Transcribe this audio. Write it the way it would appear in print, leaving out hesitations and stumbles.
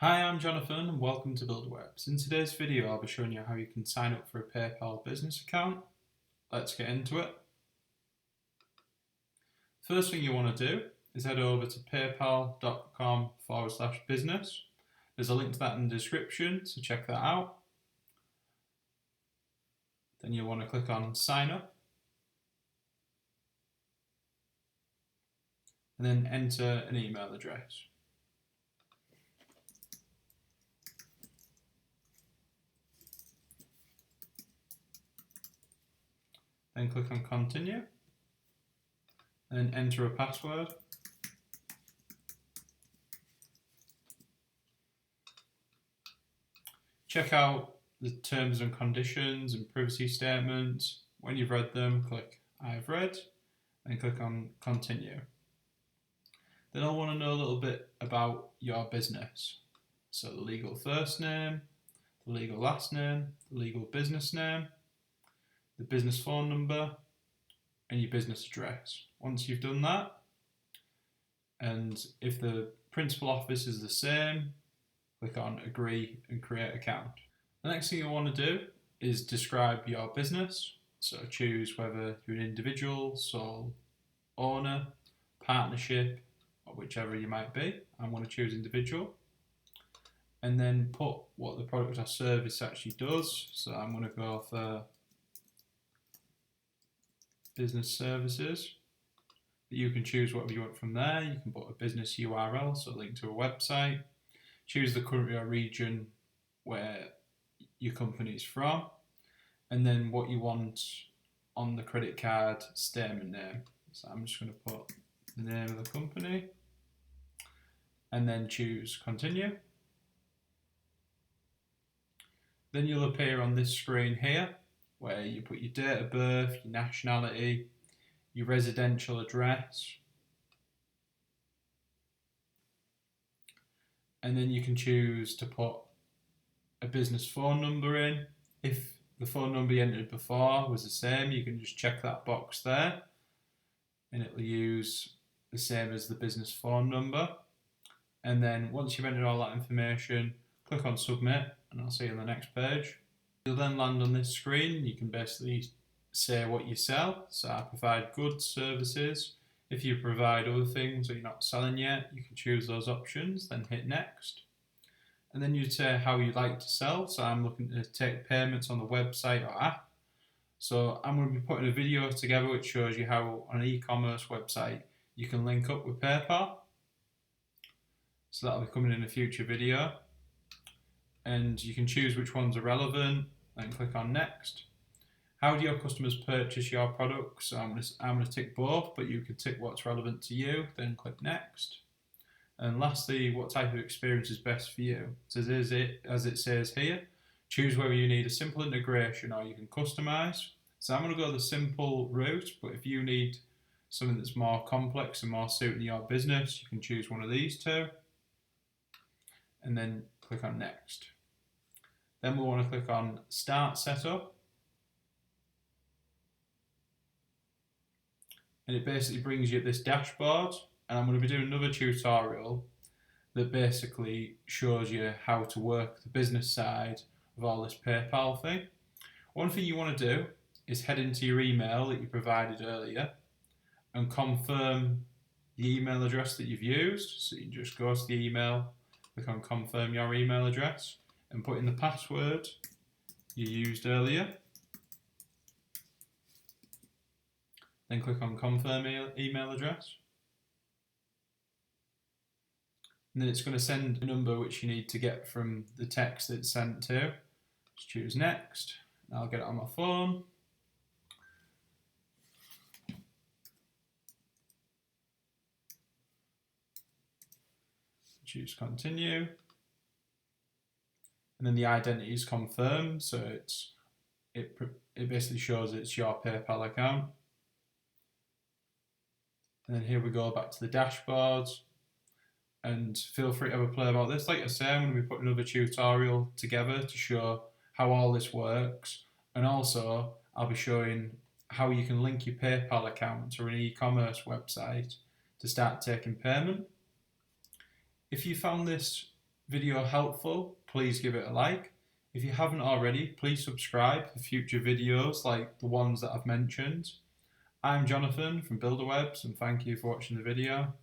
Hi, I'm Jonathan and welcome to Buildawebs. In today's video I'll be showing you how you can sign up for a PayPal business account. Let's get into it. First thing you want to do is head over to paypal.com/business. There's a link to that in the description, so check that out. Then you'll want to click on sign up and then enter an email address. Then click on continue and enter a password. Check out the terms and conditions and privacy statements. When you've read them, click I've read and click on continue. Then I'll want to know a little bit about your business. So the legal first name, the legal last name, the legal business name, the business phone number, and your business address. Once you've done that, and if the principal office is the same, click on agree and create account. The next thing you want to do is describe your business. So choose whether you're an individual, sole owner, partnership, or whichever you might be. I'm going to choose individual. And then put what the product or service actually does. So I'm going to go for business services. You can choose whatever you want from there. You can put a business URL, so a link to a website. Choose the country or region where your company is from, and then what you want on the credit card statement name. So I'm just going to put the name of the company and then choose continue. Then you'll appear on this screen here where you put your date of birth, your nationality, your residential address, and then you can choose to put a business phone number in. If the phone number you entered before was the same, you can just check that box there and it will use the same as the business phone number. And then once you've entered all that information, click on submit and I'll see you on the next page. You'll then land on this screen. You can basically say what you sell. So I provide goods, services. If you provide other things or you're not selling yet, you can choose those options, then hit next. And then you'd say how you'd like to sell. So I'm looking to take payments on the website or app. So I'm going to be putting a video together which shows you how on an e-commerce website you can link up with PayPal. So that'll be coming in a future video. And you can choose which ones are relevant and click on next. How do your customers purchase your products? So I'm going to tick both, but you can tick what's relevant to you, then click next. And lastly, what type of experience is best for you? So as it says here, choose whether you need a simple integration or you can customize. So I'm going to go the simple route, but if you need something that's more complex and more suiting your business, you can choose one of these two. And then click on next. Then we'll want to click on start setup. And it basically brings you this dashboard. And I'm going to be doing another tutorial that basically shows you how to work the business side of all this PayPal thing. One thing you want to do is head into your email that you provided earlier and confirm the email address that you've used. So you can just go to the email, click on confirm your email address and put in the password you used earlier. Then click on confirm email address. And then it's going to send a number which you need to get from the text that it's sent to. Just choose next. And I'll get it on my phone. Choose continue. And then the identity is confirmed, so it basically shows it's your PayPal account. And then here we go back to the dashboard. And feel free to have a play about this. Like I say, I'm going to be putting another tutorial together to show how all this works. And also, I'll be showing how you can link your PayPal account to an e-commerce website to start taking payment. If you found this video helpful, please give it a like. If you haven't already, please subscribe for future videos like the ones that I've mentioned. I'm Jonathan from Buildawebs, and thank you for watching the video.